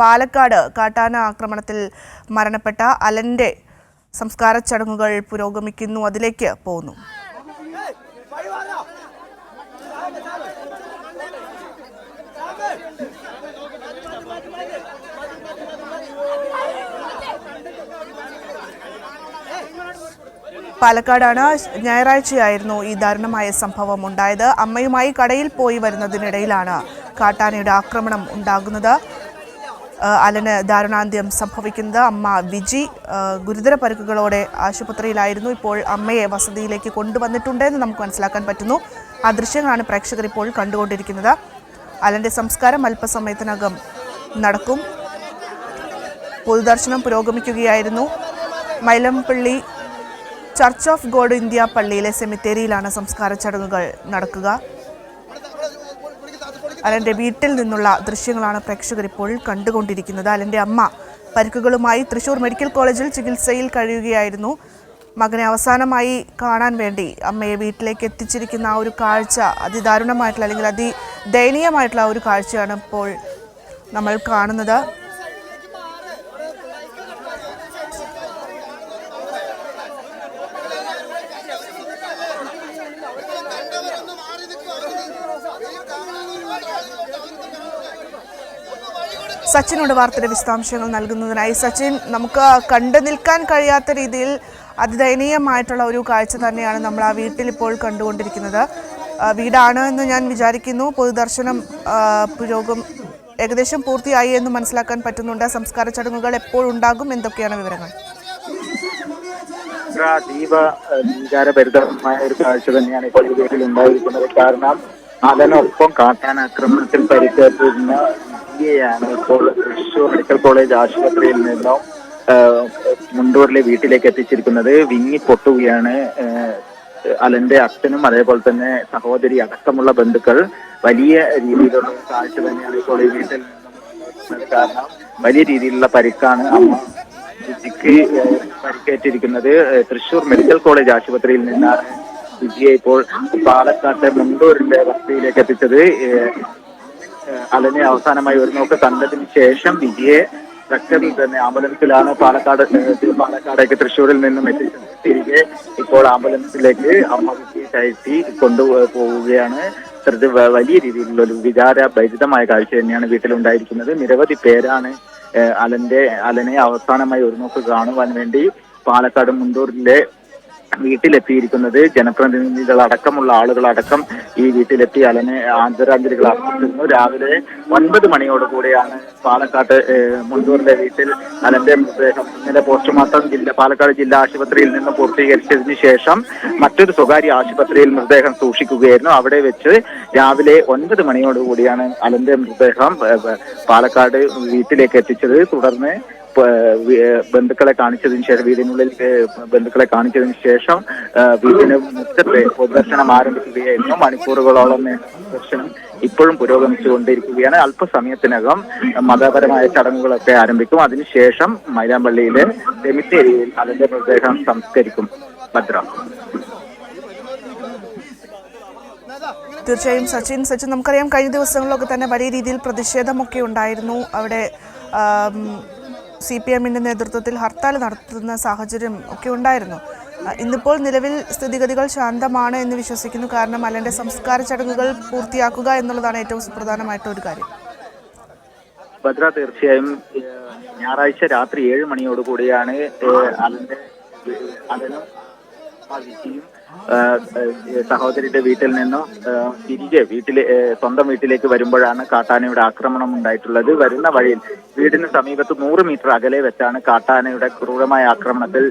പാലക്കാട് കാട്ടാന ആക്രമണത്തിൽ മരണപ്പെട്ട അലന്റെ സംസ്കാര ചടങ്ങുകൾ പുരോഗമിക്കുന്നു. അതിലേക്ക് പോകുന്നു. പാലക്കാടാണ് ഞായറാഴ്ചയായിരുന്നു ഈ ദാരുണമായ സംഭവം ഉണ്ടായത്. അമ്മയുമായി കടയിൽ പോയി വരുന്നതിനിടയിലാണ് കാട്ടാനയുടെ ആക്രമണം ഉണ്ടാകുന്നത്. അലന് ദാരുണാന്ത്യം സംഭവിക്കുന്നത്. അമ്മ വിജി ഗുരുതര പരിക്കുകളോടെ ആശുപത്രിയിലായിരുന്നു. ഇപ്പോൾ അമ്മയെ വസതിയിലേക്ക് കൊണ്ടുവന്നിട്ടുണ്ടെന്ന് നമുക്ക് മനസ്സിലാക്കാൻ പറ്റുന്നു. ആ ദൃശ്യങ്ങളാണ് പ്രേക്ഷകർ ഇപ്പോൾ കണ്ടുകൊണ്ടിരിക്കുന്നത്. അലന്റെ സംസ്കാരം അല്പസമയത്തിനകം നടക്കും. പൊതുദർശനം പുരോഗമിക്കുകയായിരുന്നു. മൈലംപള്ളി ചർച്ച് ഓഫ് ഗോഡ് ഇന്ത്യ പള്ളിയിലെ സെമിത്തേരിയിലാണ് സംസ്കാര ചടങ്ങുകൾ നടക്കുക. അലന്റെ വീട്ടിൽ നിന്നുള്ള ദൃശ്യങ്ങളാണ് പ്രേക്ഷകർ ഇപ്പോൾ കണ്ടുകൊണ്ടിരിക്കുന്നത്. അലന്റെ അമ്മ പരിക്കുകളുമായി തൃശൂർ മെഡിക്കൽ കോളേജിൽ ചികിത്സയിൽ കഴിയുകയായിരുന്നു. മകനെ അവസാനമായി കാണാൻ വേണ്ടി അമ്മയെ വീട്ടിലേക്ക് എത്തിച്ചിരിക്കുന്ന ആ ഒരു കാഴ്ച അതിദാരുണമായിട്ടുള്ള അല്ലെങ്കിൽ അതിദയനീയമായിട്ടുള്ള ഒരു കാഴ്ചയാണ് ഇപ്പോൾ നമ്മൾ കാണുന്നത്. സച്ചിനോട് വാർത്തയുടെ വിശദാംശങ്ങൾ നൽകുന്നതിനായി. സച്ചിൻ, നമുക്ക് കണ്ടു നിൽക്കാൻ കഴിയാത്ത രീതിയിൽ അതിദയനീയമായിട്ടുള്ള ഒരു കാഴ്ച തന്നെയാണ് നമ്മൾ ആ വീട്ടിൽ ഇപ്പോൾ കണ്ടുകൊണ്ടിരിക്കുന്നത്. വീടാണ് എന്ന് ഞാൻ വിചാരിക്കുന്നു. പൊതുദർശനം ഏകദേശം പൂർത്തിയായി എന്ന് മനസ്സിലാക്കാൻ പറ്റുന്നുണ്ട്. സംസ്കാര ചടങ്ങുകൾ എപ്പോഴുണ്ടാകും? എന്തൊക്കെയാണ് വിവരങ്ങൾ? വികാരഭരിതമായ ഒരു കാഴ്ച തന്നെയാണ് ഇപ്പോൾ ഈ വീട്ടിൽ ഉണ്ടായിരിക്കുന്നത്. കാരണം അതിനൊപ്പം കാട്ടാനാക്രമണത്തിൽ പരിക്കേറ്റിരുന്ന ാണ് ഇപ്പോൾ തൃശൂർ മെഡിക്കൽ കോളേജ് ആശുപത്രിയിൽ നിന്നും മുണ്ടൂരിലെ വീട്ടിലേക്ക് എത്തിച്ചിരിക്കുന്നത്. വിങ്ങി പൊട്ടുകയാണ് അലന്റെ അച്ഛനും അതേപോലെ തന്നെ സഹോദരി അടക്കമുള്ള ബന്ധുക്കൾ. വലിയ രീതിയിലുള്ള കാഴ്ച തന്നെയാണ് ഇപ്പോൾ ഈ വീട്ടിൽ നിന്നും. കാരണം വലിയ രീതിയിലുള്ള പരിക്കാണ് അമ്മ വിജിക്ക് പരിക്കേറ്റിരിക്കുന്നത്. തൃശൂർ മെഡിക്കൽ കോളേജ് ആശുപത്രിയിൽ നിന്നാണ് വിജിയെ ഇപ്പോൾ പാലക്കാട്ടെ മുണ്ടൂരിന്റെ വസതിയിലേക്ക് എത്തിച്ചത്. അലനെ അവസാനമായി ഒരു നോക്ക് കണ്ടതിന് ശേഷം വിജിയെ ട്രക്കറിൽ തന്നെ ആംബുലൻസിലാണ് പാലക്കാടേക്ക് തൃശ്ശൂരിൽ നിന്നും എത്തിച്ചത്. തിരികെ ഇപ്പോൾ ആംബുലൻസിലേക്ക് അമ്മ വിജിയെ കയറ്റി കൊണ്ടുപോവുകയാണ്. വലിയ രീതിയിലുള്ള ഒരു വികാരഭരിതമായ കാഴ്ച തന്നെയാണ് വീട്ടിലുണ്ടായിരിക്കുന്നത്. നിരവധി പേരാണ് അലനെ അവസാനമായി ഒരു നോക്ക് കാണുവാൻ വേണ്ടി പാലക്കാട് മുണ്ടൂരിലെ വീട്ടിലെത്തിയിരിക്കുന്നത്. ജനപ്രതിനിധികൾ അടക്കമുള്ള ആളുകളടക്കം ഈ വീട്ടിലെത്തി അലനെ ആദരാഞ്ജലികൾ അർപ്പിച്ചിരുന്നു. രാവിലെ 9 മണിയോടുകൂടിയാണ് പാലക്കാട് മുണ്ടൂരിലെ വീട്ടിൽ അലന്റെ മൃതദേഹം ഇന്നലെ പോസ്റ്റ്മോർട്ടം പാലക്കാട് ജില്ലാ ആശുപത്രിയിൽ നിന്ന് പൂർത്തീകരിച്ചതിന് ശേഷം മറ്റൊരു സ്വകാര്യ ആശുപത്രിയിൽ മൃതദേഹം സൂക്ഷിക്കുകയായിരുന്നു. അവിടെ വെച്ച് രാവിലെ 9 മണിയോടുകൂടിയാണ് അലന്റെ മൃതദേഹം പാലക്കാട് വീട്ടിലേക്ക് എത്തിച്ചത്. തുടർന്ന് ബന്ധുക്കളെ കാണിച്ചതിന് ശേഷം വീടിനുള്ളിൽ ബന്ധുക്കളെ കാണിച്ചതിന് ശേഷം വീടിന് മുറ്റത്തെ പൊതുദർശനം ആരംഭിക്കുകയായിരുന്നു. മണിക്കൂറുകളോളം ദർശനം ഇപ്പോഴും പുരോഗമിച്ചുകൊണ്ടിരിക്കുകയാണ്. അല്പസമയത്തിനകം മതപരമായ ചടങ്ങുകളൊക്കെ ആരംഭിക്കും. അതിനുശേഷം മൈലാമ്പള്ളിയിലെ സെമിത്തേരിയിൽ അതിന്റെ മൃതദേഹം സംസ്കരിക്കും. ഭദ്ര. തീർച്ചയായും സച്ചിൻ, നമുക്കറിയാം കഴിഞ്ഞ ദിവസങ്ങളിലൊക്കെ തന്നെ വലിയ രീതിയിൽ പ്രതിഷേധമൊക്കെ ഉണ്ടായിരുന്നു. അവിടെ CPM-ന്റെ നേതൃത്വത്തിൽ ഹർത്താൽ നടത്തുന്ന സാഹചര്യം ഒക്കെ ഉണ്ടായിരുന്നു. ഇന്നിപ്പോൾ നിലവിൽ സ്ഥിതിഗതികൾ ശാന്തമാണ് എന്ന് വിശ്വസിക്കുന്നു. കാരണം അലന്റെ സംസ്കാര ചടങ്ങുകൾ പൂർത്തിയാക്കുക എന്നുള്ളതാണ് ഏറ്റവും സുപ്രധാനമായിട്ടൊരു കാര്യം. ഭദ്ര, തീർച്ചയായും ഞായറാഴ്ച രാത്രി 7 മണിയോടുകൂടിയാണ് അലനും സഹോദരിയുടെ വീട്ടിൽ നിന്നും തിരികെ സ്വന്തം വീട്ടിലേക്ക് വരുമ്പോഴാണ് കാട്ടാനയുടെ ആക്രമണം ഉണ്ടായിട്ടുള്ളത്. വരുന്ന വഴിയിൽ വീടിന് സമീപത്ത് 100 മീറ്റർ അകലെ വെച്ചാണ് കാട്ടാനയുടെ ക്രൂരമായ ആക്രമണത്തിൽ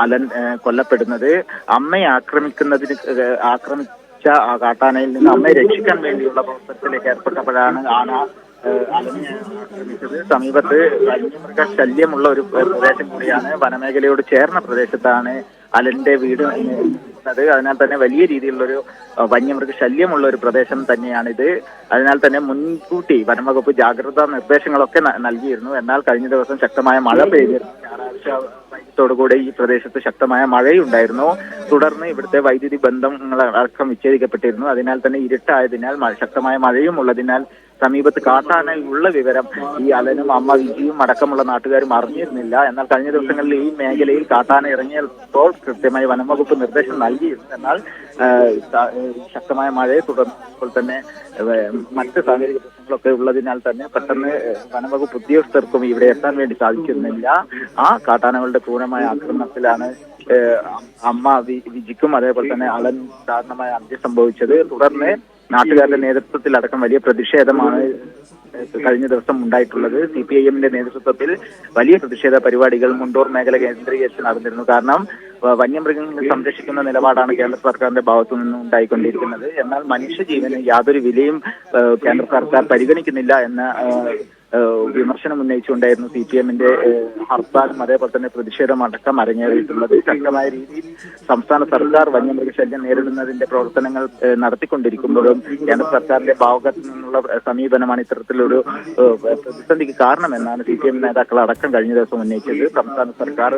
അലൻ കൊല്ലപ്പെടുന്നത്. അമ്മയെ ആക്രമിച്ച ആ കാട്ടാനയിൽ നിന്ന് അമ്മയെ രക്ഷിക്കാൻ വേണ്ടിയുള്ള പ്രവർത്തനത്തിലേക്ക് ഏർപ്പെട്ടപ്പോഴാണ് അലനെ ആക്രമിച്ചത്. സമീപത്ത് വന്യമൃഗ ശല്യമുള്ള ഒരു പ്രദേശം കൂടിയാണ്. വനമേഖലയോട് ചേർന്ന പ്രദേശത്താണ് അലന്റെ വീട്. അതിനാൽ തന്നെ വലിയ രീതിയിലുള്ളൊരു വന്യമൃഗ ശല്യമുള്ള ഒരു പ്രദേശം തന്നെയാണിത്. അതിനാൽ തന്നെ മുൻകൂട്ടി വനംവകുപ്പ് ജാഗ്രതാ നിർദ്ദേശങ്ങളൊക്കെ നൽകിയിരുന്നു. എന്നാൽ കഴിഞ്ഞ ദിവസം ശക്തമായ മഴ പെയ്തിരുന്നു. വൈകിട്ടോടുകൂടി ഈ പ്രദേശത്ത് ശക്തമായ മഴയുണ്ടായിരുന്നു. തുടർന്ന് ഇവിടുത്തെ വൈദ്യുതി ബന്ധങ്ങൾ അടക്കം വിച്ഛേദിക്കപ്പെട്ടിരുന്നു. അതിനാൽ തന്നെ ഇരുട്ടായതിനാൽ ശക്തമായ മഴയും ഉള്ളതിനാൽ സമീപത്ത് കാട്ടാനയുള്ള വിവരം ഈ അലനും അമ്മ വിജിയും അടക്കമുള്ള നാട്ടുകാരും അറിഞ്ഞിരുന്നില്ല. എന്നാൽ കഴിഞ്ഞ ദിവസങ്ങളിൽ ഈ മേഖലയിൽ കാട്ടാന ഇറങ്ങിയപ്പോൾ കൃത്യമായി വനംവകുപ്പ് നിർദ്ദേശം നൽകിയിരുന്നു. എന്നാൽ ശക്തമായ മഴയെ തുടർന്നപ്പോൾ തന്നെ മറ്റ് സാങ്കേതിക പ്രശ്നങ്ങളൊക്കെ ഉള്ളതിനാൽ തന്നെ പെട്ടെന്ന് വനംവകുപ്പ് ഉദ്യോഗസ്ഥർക്കും ഇവിടെ എത്താൻ വേണ്ടി സാധിക്കുന്നില്ല. ആ കാട്ടാനകളുടെ ക്രൂരമായ ആക്രമണത്തിലാണ് അമ്മ വിജിക്കും അതേപോലെ തന്നെ അലൻ ദാരുണമായ അന്ത്യം സംഭവിച്ചത്. തുടർന്ന് നാട്ടുകാരുടെ നേതൃത്വത്തിൽ അടക്കം വലിയ പ്രതിഷേധമാണ് കഴിഞ്ഞ ദിവസം ഉണ്ടായിട്ടുള്ളത്. CPIM-ന്റെ നേതൃത്വത്തിൽ വലിയ പ്രതിഷേധ പരിപാടികൾ മുണ്ടൂർ മേഖല കേന്ദ്രീകരിച്ച് നടന്നിരുന്നു. കാരണം വന്യമൃഗങ്ങളെ സംരക്ഷിക്കുന്ന നിലപാടാണ് കേന്ദ്ര സർക്കാരിന്റെ ഭാഗത്തു നിന്നും ഉണ്ടായിക്കൊണ്ടിരിക്കുന്നത്. എന്നാൽ മനുഷ്യജീവന് യാതൊരു വിലയും കേന്ദ്ര സർക്കാർ പരിഗണിക്കുന്നില്ല എന്ന വിമർശനം ഉന്നയിച്ചുകൊണ്ടായിരുന്നു CPM-ന്റെ ഹർത്താലും അതേപോലെ തന്നെ പ്രതിഷേധം അടക്കം അരങ്ങേറിയിട്ടുള്ളത്. ശക്തമായ രീതിയിൽ സംസ്ഥാന സർക്കാർ വന്യമൃഗശല്യം നേരിടുന്നതിന്റെ പ്രവർത്തനങ്ങൾ നടത്തിക്കൊണ്ടിരിക്കുമ്പോഴും കേന്ദ്ര സർക്കാരിന്റെ ഭാഗത്തു നിന്നുള്ള സമീപനമാണ് ഇത്തരത്തിലൊരു പ്രതിസന്ധിക്ക് കാരണമെന്നാണ് CPM നേതാക്കൾ അടക്കം കഴിഞ്ഞ ദിവസം ഉന്നയിച്ചത്. സംസ്ഥാന സർക്കാർ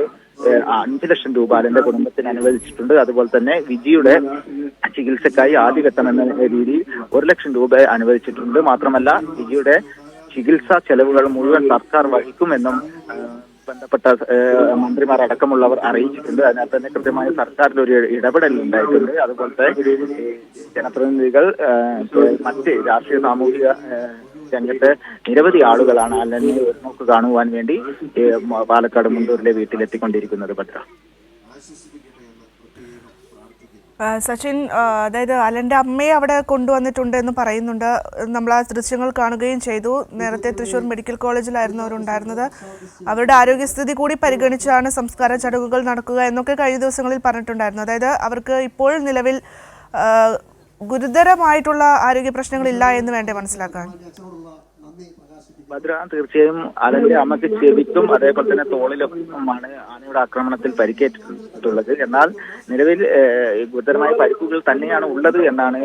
5 ലക്ഷം രൂപ അലന്റെ കുടുംബത്തിന് അനുവദിച്ചിട്ടുണ്ട്. അതുപോലെ തന്നെ വിജിയുടെ ചികിത്സക്കായി ആദ്യഘട്ടം എന്ന രീതിയിൽ 1 ലക്ഷം രൂപ അനുവദിച്ചിട്ടുണ്ട്. മാത്രമല്ല വിജിയുടെ ചികിത്സാ ചെലവുകൾ മുഴുവൻ സർക്കാർ വഹിക്കുമെന്നും ബന്ധപ്പെട്ട മന്ത്രിമാർ അടക്കമുള്ളവർ അറിയിച്ചിട്ടുണ്ട്. അതിനാൽ തന്നെ കൃത്യമായ സർക്കാരിന്റെ ഒരു ഇടപെടൽ ഉണ്ടായിട്ടുണ്ട്. അതുപോലത്തെ ജനപ്രതിനിധികൾ മറ്റ് രാഷ്ട്രീയ സാമൂഹിക രംഗത്ത് നിരവധി ആളുകളാണ് അലനെ നോക്ക് കാണുവാൻ വേണ്ടി പാലക്കാട് മുണ്ടൂരിലെ വീട്ടിലെത്തിക്കൊണ്ടിരിക്കുന്നത്. ഭദ്ര സച്ചിൻ, അതായത് അലന്റെ അമ്മയെ അവിടെ കൊണ്ടുവന്നിട്ടുണ്ട് എന്ന് പറയുന്നുണ്ട്. നമ്മൾ ആ ദൃശ്യങ്ങൾ കാണുകയും ചെയ്തു. നേരത്തെ തൃശ്ശൂർ മെഡിക്കൽ കോളേജിലായിരുന്നു അവരുണ്ടായിരുന്നത്. അവരുടെ ആരോഗ്യസ്ഥിതി കൂടി പരിഗണിച്ചാണ് സംസ്കാര ചടങ്ങുകൾ നടക്കുക എന്നൊക്കെ കഴിഞ്ഞ ദിവസങ്ങളിൽ പറഞ്ഞിട്ടുണ്ടായിരുന്നു. അതായത് അവർക്ക് ഇപ്പോൾ നിലവിൽ ഗുരുതരമായിട്ടുള്ള ആരോഗ്യ പ്രശ്നങ്ങളില്ല എന്ന് വേണ്ടേ മനസ്സിലാക്കാൻ? ഭദ്ര, തീർച്ചയായും അലന്റെ അമ്മയ്ക്ക് ചെവിക്കും അതേപോലെ തന്നെ തോളിലൊപ്പമാണ് ആനയുടെ ആക്രമണത്തിൽ പരിക്കേറ്റിട്ടുള്ളത്. എന്നാൽ നിലവിൽ ഗുരുതരമായ പരിക്കുകൾ തന്നെയാണ് ഉള്ളത് എന്നാണ്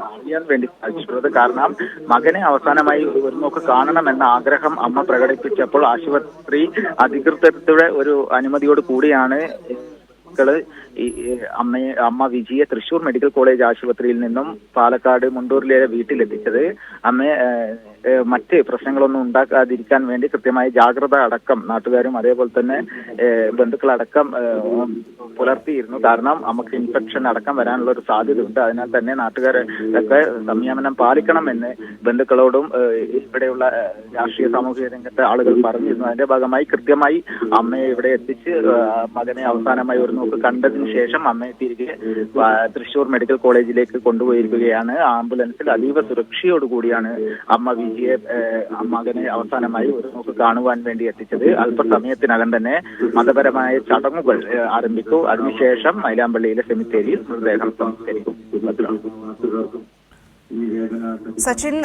അറിയാൻ വേണ്ടി സാധിച്ചിട്ടുള്ളത്. കാരണം മകനെ അവസാനമായി ഒരു നോക്ക് കാണണമെന്ന ആഗ്രഹം അമ്മ പ്രകടിപ്പിച്ചപ്പോൾ ആശുപത്രി അധികൃതരുടെ ഒരു അനുമതിയോട് കൂടിയാണ് അമ്മ വിജിയെ തൃശ്ശൂർ മെഡിക്കൽ കോളേജ് ആശുപത്രിയിൽ നിന്നും പാലക്കാട് മുണ്ടൂരിലെ വീട്ടിലെത്തിച്ചത്. അമ്മയെ മറ്റ് പ്രശ്നങ്ങളൊന്നും ഉണ്ടാക്കാതിരിക്കാൻ വേണ്ടി കൃത്യമായ ജാഗ്രത അടക്കം നാട്ടുകാരും അതേപോലെ തന്നെ ബന്ധുക്കളടക്കം പുലർത്തിയിരുന്നു. കാരണം അമ്മക്ക് ഇൻഫെക്ഷൻ അടക്കം വരാനുള്ള ഒരു സാധ്യതയുണ്ട്. അതിനാൽ തന്നെ നാട്ടുകാരൊക്കെ സംയമനം പാലിക്കണമെന്ന് ബന്ധുക്കളോടും ഇവിടെയുള്ള രാഷ്ട്രീയ സാമൂഹിക രംഗത്തെ ആളുകൾ പറഞ്ഞിരുന്നു. അതിന്റെ ഭാഗമായി കൃത്യമായി അമ്മയെ ഇവിടെ എത്തിച്ച് മകനെ അവസാനമായി ഒരു നോക്ക് കണ്ടതിന് ശേഷം അമ്മയെ തിരികെ തൃശ്ശൂർ മെഡിക്കൽ കോളേജിലേക്ക് കൊണ്ടുപോയിരിക്കുകയാണ്. ആംബുലൻസിൽ അതീവ സുരക്ഷയോടുകൂടിയാണ് അമ്മ വിജിയെ മകനെ അവസാനമായി ഒരു നോക്ക് കാണുവാൻ വേണ്ടി എത്തിച്ചത്. അല്പസമയത്തിനകം തന്നെ മതപരമായ ചടങ്ങുകൾ ആരംഭിച്ചു. അതിനുശേഷം മൈലാമ്പള്ളിയിലെ സെമിത്തേരിയിൽ മൃതദേഹം സംസ്കരിക്കും. സച്ചിൻ,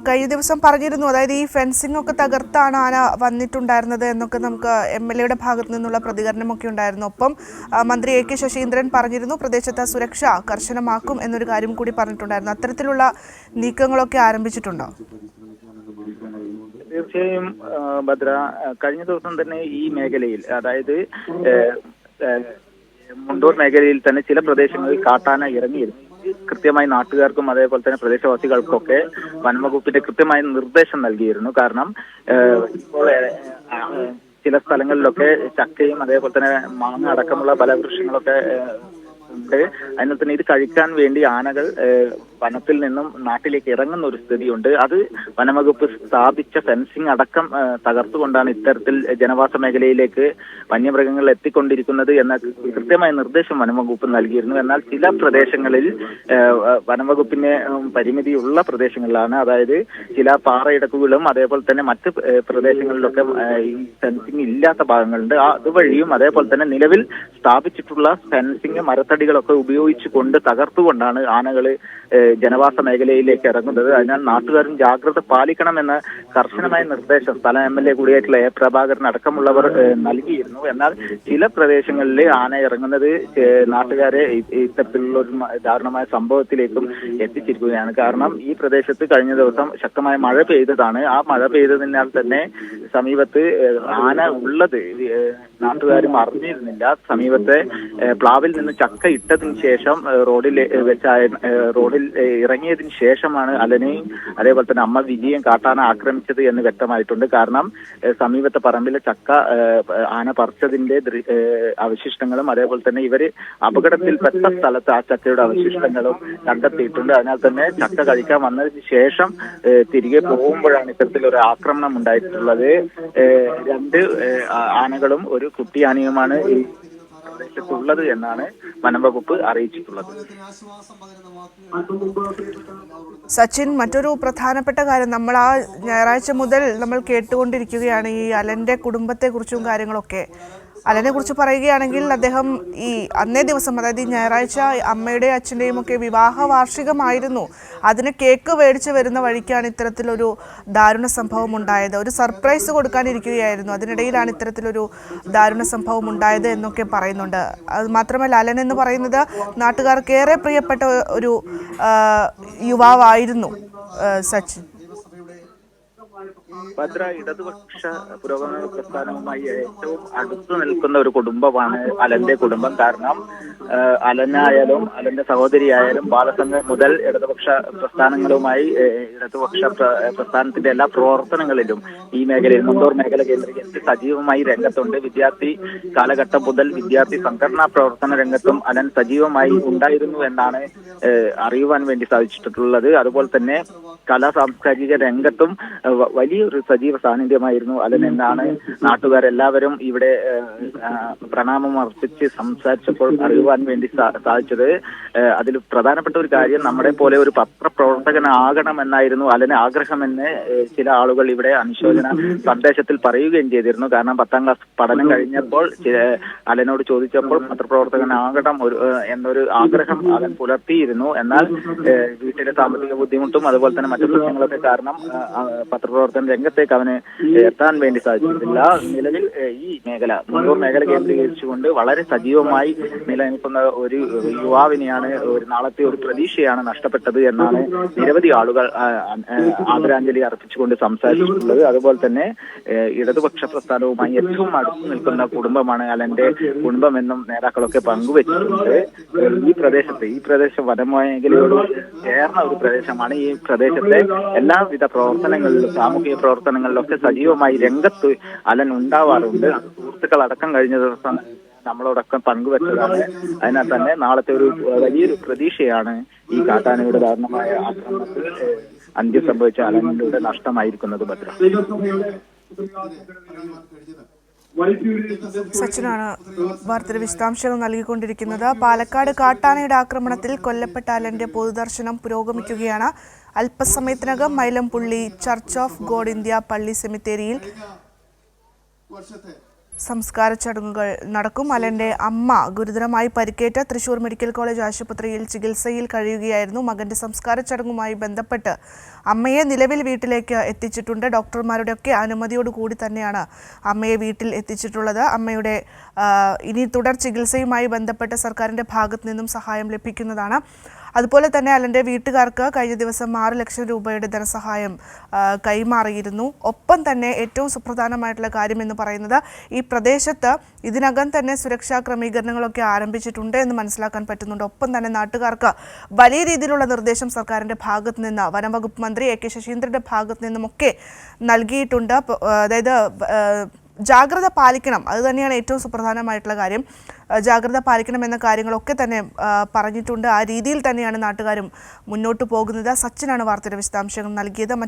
കഴിഞ്ഞ ദിവസം പറഞ്ഞിരുന്നു, അതായത് ഈ ഫെൻസിംഗ് ഒക്കെ തകർത്താണ് ആന വന്നിട്ടുണ്ടായിരുന്നത് എന്നൊക്കെ നമുക്ക് MLA-യുടെ ഭാഗത്തു നിന്നുള്ള പ്രതികരണമൊക്കെ ഉണ്ടായിരുന്നു. ഒപ്പം മന്ത്രി AK ശശീന്ദ്രൻ പറഞ്ഞിരുന്നു പ്രദേശത്തെ സുരക്ഷ കർശനമാക്കും എന്നൊരു കാര്യം കൂടി പറഞ്ഞിട്ടുണ്ടായിരുന്നു. അത്തരത്തിലുള്ള നീക്കങ്ങളൊക്കെ ആരംഭിച്ചിട്ടുണ്ടോ? തീർച്ചയായും ഭദ്ര, കഴിഞ്ഞ ദിവസം തന്നെ ഈ മേഖലയിൽ അതായത് മുണ്ടൂർ മേഖലയിൽ തന്നെ ചില പ്രദേശങ്ങളിൽ കാട്ടാന ഇറങ്ങിയിരുന്നു. കൃത്യമായി നാട്ടുകാർക്കും അതേപോലെ തന്നെ പ്രദേശവാസികൾക്കൊക്കെ വനംവകുപ്പിന്റെ കൃത്യമായ നിർദ്ദേശം നൽകിയിരുന്നു. കാരണം ഇപ്പോൾ ചില സ്ഥലങ്ങളിലൊക്കെ ചക്കയും അതേപോലെ തന്നെ മാങ്ങ അടക്കമുള്ള ഫലവൃക്ഷങ്ങളൊക്കെ ഉണ്ട്. അതിനാൽ തന്നെ ഇത് കഴിക്കാൻ വേണ്ടി ആനകൾ വനത്തിൽ നിന്നും നാട്ടിലേക്ക് ഇറങ്ങുന്ന ഒരു സ്ഥിതിയുണ്ട്. അത് വനംവകുപ്പ് സ്ഥാപിച്ച ഫെൻസിംഗ് അടക്കം തകർത്തുകൊണ്ടാണ് ഇത്തരത്തിൽ ജനവാസ മേഖലയിലേക്ക് വന്യമൃഗങ്ങൾ എത്തിക്കൊണ്ടിരിക്കുന്നത് എന്ന കൃത്യമായ നിർദ്ദേശം വനംവകുപ്പ് നൽകിയിരുന്നു. എന്നാൽ ചില പ്രദേശങ്ങളിൽ വനംവകുപ്പിന് പരിമിതിയുള്ള പ്രദേശങ്ങളിലാണ്, അതായത് ചില പാറയിടക്കുകളും അതേപോലെ തന്നെ മറ്റ് പ്രദേശങ്ങളിലൊക്കെ ഈ ഫെൻസിംഗ് ഇല്ലാത്ത ഭാഗങ്ങളുണ്ട്. അതുവഴിയും അതേപോലെ തന്നെ നിലവിൽ സ്ഥാപിച്ചിട്ടുള്ള ഫെൻസിംഗ് മരത്തടികളൊക്കെ ഉപയോഗിച്ചുകൊണ്ട് തകർത്തുകൊണ്ടാണ് ആനകൾ ജനവാസ മേഖലയിലേക്ക് ഇറങ്ങുന്നത്. അതിനാൽ നാട്ടുകാരും ജാഗ്രത പാലിക്കണമെന്ന കർശനമായ നിർദ്ദേശം സ്ഥല MLA കൂടിയായിട്ടുള്ള A. പ്രഭാകരൻ അടക്കമുള്ളവർ നൽകിയിരുന്നു. എന്നാൽ ചില പ്രദേശങ്ങളിൽ ആന ഇറങ്ങുന്നത് നാട്ടുകാരെ ഇത്തരത്തിലുള്ള ഒരു ദാരുണമായ സംഭവത്തിലേക്കും എത്തിച്ചിരിക്കുകയാണ്. കാരണം ഈ പ്രദേശത്ത് കഴിഞ്ഞ ദിവസം ശക്തമായ മഴ പെയ്തതാണ്. ആ മഴ പെയ്തതിനാൽ തന്നെ സമീപത്ത് ആന ഉള്ളത് നാട്ടുകാരും അറിഞ്ഞിരുന്നില്ല. സമീപത്തെ പ്ലാവിൽ നിന്ന് ചക്ക ഇട്ടതിന് ശേഷം റോഡിൽ ഇറങ്ങിയതിന് ശേഷമാണ് അലനെയും അതേപോലെ തന്നെ അമ്മ വിജിയെയും കാട്ടാന ആക്രമിച്ചത് എന്ന് വ്യക്തമായിട്ടുണ്ട്. കാരണം സമീപത്തെ പറമ്പിലെ ചക്ക ആന പറിച്ചതിന്റെ അവശിഷ്ടങ്ങളും അതേപോലെ തന്നെ ഇവര് അപകടത്തിൽപ്പെട്ട സ്ഥലത്ത് ആ ചക്കയുടെ അവശിഷ്ടങ്ങളും കണ്ടെത്തിയിട്ടുണ്ട്. അതിനാൽ തന്നെ ചക്ക കഴിക്കാൻ വന്നതിന് ശേഷം തിരികെ പോകുമ്പോഴാണ് ഇത്തരത്തിലൊരു ആക്രമണം ഉണ്ടായിട്ടുള്ളത്. 2 ആനകളും ഒരു കുട്ടി ആനയുമാണ് ഈ പ്രദേശത്തുള്ളത് എന്നാണ് വനംവകുപ്പ് അറിയിച്ചിട്ടുള്ളത്. സച്ചിൻ, മറ്റൊരു പ്രധാനപ്പെട്ട കാര്യം, നമ്മൾ ആ ഞായറാഴ്ച മുതൽ നമ്മൾ കേട്ടുകൊണ്ടിരിക്കുകയാണ് ഈ അലന്റെ കുടുംബത്തെക്കുറിച്ചും കാര്യങ്ങളൊക്കെ. അലനെ കുറിച്ച് പറയുകയാണെങ്കിൽ അദ്ദേഹം ഈ അന്നേ ദിവസം, അതായത് ഈ ഞായറാഴ്ച അമ്മയുടെയും അച്ഛൻ്റെയും ഒക്കെ വിവാഹ വാർഷികമായിരുന്നു. അതിന് കേക്ക് മേടിച്ച് വരുന്ന വഴിക്കാണ് ഇത്തരത്തിലൊരു ദാരുണ സംഭവം ഉണ്ടായത്. ഒരു സർപ്രൈസ് കൊടുക്കാനിരിക്കുകയായിരുന്നു, അതിനിടയിലാണ് ഇത്തരത്തിലൊരു ദാരുണ സംഭവം ഉണ്ടായത് എന്നൊക്കെ പറയുന്നുണ്ട്. അത് മാത്രമല്ല, അലൻ എന്ന് പറയുന്നത് നാട്ടുകാർക്ക് ഏറെ പ്രിയപ്പെട്ട ഒരു യുവാവായിരുന്നു. സച്ചിൻ, ഭദ്ര, ഇടതുപക്ഷ പുരോഗമന പ്രസ്ഥാനവുമായി ഏറ്റവും അടുത്തു നിൽക്കുന്ന ഒരു കുടുംബമാണ് അലന്റെ കുടുംബം. കാരണം അലനായാലും അലന്റെ സഹോദരിയായാലും ബാലസംഘം മുതൽ ഇടതുപക്ഷ പ്രസ്ഥാനങ്ങളുമായി ഇടതുപക്ഷ പ്രസ്ഥാനത്തിന്റെ എല്ലാ പ്രവർത്തനങ്ങളിലും ഈ മേഖലയിൽ മുണ്ടൂർ മേഖല കേന്ദ്രീകരിച്ച് സജീവമായി രംഗത്തുണ്ട്. വിദ്യാർത്ഥി കാലഘട്ടം മുതൽ വിദ്യാർത്ഥി സംഘടനാ പ്രവർത്തന രംഗത്തും അലൻ സജീവമായി ഉണ്ടായിരുന്നു എന്നാണ് അറിയുവാൻ വേണ്ടി സാധിച്ചിട്ടുള്ളത്. അതുപോലെ തന്നെ കലാ സാംസ്കാരിക രംഗത്തും വലിയൊരു സജീവ സാന്നിധ്യമായിരുന്നു അലൻ എന്നാണ് നാട്ടുകാരെല്ലാവരും ഇവിടെ പ്രണാമം അർപ്പിച്ച് സംസാരിച്ചപ്പോൾ അറിയുവാൻ വേണ്ടി സാധിച്ചത്. അതിൽ പ്രധാനപ്പെട്ട ഒരു കാര്യം, നമ്മുടെ പോലെ ഒരു പത്രപ്രവർത്തകനാകണമെന്നായിരുന്നു അലന് ആഗ്രഹമെന്ന് ചില ആളുകൾ ഇവിടെ അനുശോചന സന്ദേശത്തിൽ പറയുകയും ചെയ്തിരുന്നു. കാരണം 10ാം ക്ലാസ് പഠനം കഴിഞ്ഞപ്പോൾ അലനോട് ചോദിച്ചപ്പോൾ പത്രപ്രവർത്തകനാകണം എന്നൊരു ആഗ്രഹം അലൻ പുലർത്തിയിരുന്നു. എന്നാൽ വീട്ടിലെ സാമ്പത്തിക ബുദ്ധിമുട്ടും അതുപോലെ തന്നെ മറ്റു പ്രശ്നങ്ങളൊക്കെ കാരണം പത്രപ്രവർത്തന രംഗത്തേക്ക് അവന് എത്താൻ വേണ്ടി സാധിച്ചിട്ടില്ല. നിലവിൽ ഈ മേഖല മുണ്ടൂർ മേഖല കേന്ദ്രീകരിച്ചുകൊണ്ട് വളരെ സജീവമായി നിലനിൽക്കുന്ന ഒരു യുവാവിനെയാണ്, ഒരു നാളത്തെ ഒരു പ്രതീക്ഷയാണ് നഷ്ടപ്പെട്ടത് എന്നാണ് നിരവധി ആളുകൾ ആദരാഞ്ജലി അർപ്പിച്ചുകൊണ്ട് സംസാരിച്ചിട്ടുള്ളത്. അതുപോലെ തന്നെ ഇടതുപക്ഷ പ്രസ്ഥാനവുമായി ഏറ്റവും അടുത്ത് നിൽക്കുന്ന കുടുംബമാണ് അലന്റെ കുടുംബമെന്നും നേതാക്കളൊക്കെ പങ്കുവച്ചിട്ടുണ്ട്. ഈ പ്രദേശം വനമേഖലയോട് ചേർന്ന ഒരു പ്രദേശമാണ്. ഈ പ്രദേശത്തെ എല്ലാവിധ പ്രവർത്തനങ്ങളിലും സാമൂഹിക പ്രവർത്തനങ്ങളിലൊക്കെ സജീവമായി രംഗത്ത് അലൻ ഉണ്ടാവാറുണ്ട്. സുഹൃത്തുക്കൾ അടക്കം കഴിഞ്ഞ ദിവസം നമ്മളോടൊക്കെ പങ്കുവച്ചതാണ്. അതിനാൽ തന്നെ നാളത്തെ ഒരു വലിയൊരു പ്രതീക്ഷയാണ് ഈ കാട്ടാനയുടെ ദാരുണമായ ആക്രമണത്തിൽ അന്ത്യം സംഭവിച്ച അലനിലൂടെ നഷ്ടമായിരിക്കുന്നത്. ഭദ്ര, സച്ചിനാണ് വാർത്തയുടെ വിശദാംശങ്ങൾ നൽകിക്കൊണ്ടിരിക്കുന്നത്. പാലക്കാട് കാട്ടാനയുടെ ആക്രമണത്തിൽ കൊല്ലപ്പെട്ട അലന്റെ പൊതുദർശനം പുരോഗമിക്കുകയാണ്. അല്പസമയത്തിനകം മൈലംപുള്ളി ചർച്ച് ഓഫ് ഗോഡ് ഇന്ത്യ പള്ളി സെമിത്തേരിയിൽ സംസ്കാര ചടങ്ങുകൾ നടക്കും. അലന്റെ അമ്മ ഗുരുതരമായി പരിക്കേറ്റ തൃശൂർ മെഡിക്കൽ കോളേജ് ആശുപത്രിയിൽ ചികിത്സയിൽ കഴിയുകയായിരുന്നു. മകന്റെ സംസ്കാര ചടങ്ങുമായി ബന്ധപ്പെട്ട് അമ്മയെ നിലവിൽ വീട്ടിലേക്ക് എത്തിച്ചിട്ടുണ്ട്. ഡോക്ടർമാരുടെയൊക്കെ അനുമതിയോടുകൂടി തന്നെയാണ് അമ്മയെ വീട്ടിൽ എത്തിച്ചിട്ടുള്ളത്. അമ്മയുടെ ഇനി തുടർ ചികിത്സയുമായി ബന്ധപ്പെട്ട് സർക്കാരിൻ്റെ ഭാഗത്തു നിന്നും സഹായം ലഭിക്കുന്നതാണ്. അതുപോലെ തന്നെ അലൻ്റെ വീട്ടുകാർക്ക് കഴിഞ്ഞ ദിവസം 6 ലക്ഷം രൂപയുടെ ധനസഹായം കൈമാറിയിരുന്നു. ഒപ്പം തന്നെ ഏറ്റവും സുപ്രധാനമായിട്ടുള്ള കാര്യം എന്ന് പറയുന്നത്, ഈ പ്രദേശത്ത് ഇതിനകം തന്നെ സുരക്ഷാ ക്രമീകരണങ്ങളൊക്കെ ആരംഭിച്ചിട്ടുണ്ട് എന്ന് മനസ്സിലാക്കാൻ പറ്റുന്നുണ്ട്. ഒപ്പം തന്നെ നാട്ടുകാർക്ക് വലിയ രീതിയിലുള്ള നിർദ്ദേശം സർക്കാരിൻ്റെ ഭാഗത്തു നിന്ന്, വനംവകുപ്പ് മന്ത്രി AK ശശീന്ദ്രൻ്റെ ഭാഗത്തു നിന്നുമൊക്കെ നൽകിയിട്ടുണ്ട്. അതായത് ജാഗ്രത പാലിക്കണം, അത് തന്നെയാണ് ഏറ്റവും സുപ്രധാനമായിട്ടുള്ള കാര്യം. ജാഗ്രത പാലിക്കണം എന്ന കാര്യങ്ങളൊക്കെ തന്നെ പറഞ്ഞിട്ടുണ്ട്. ആ രീതിയിൽ തന്നെയാണ് നാട്ടുകാരും മുന്നോട്ട് പോകുന്നത്. സച്ചിനാണ് വാർത്തയുടെ വിശദാംശങ്ങൾ നൽകിയത്.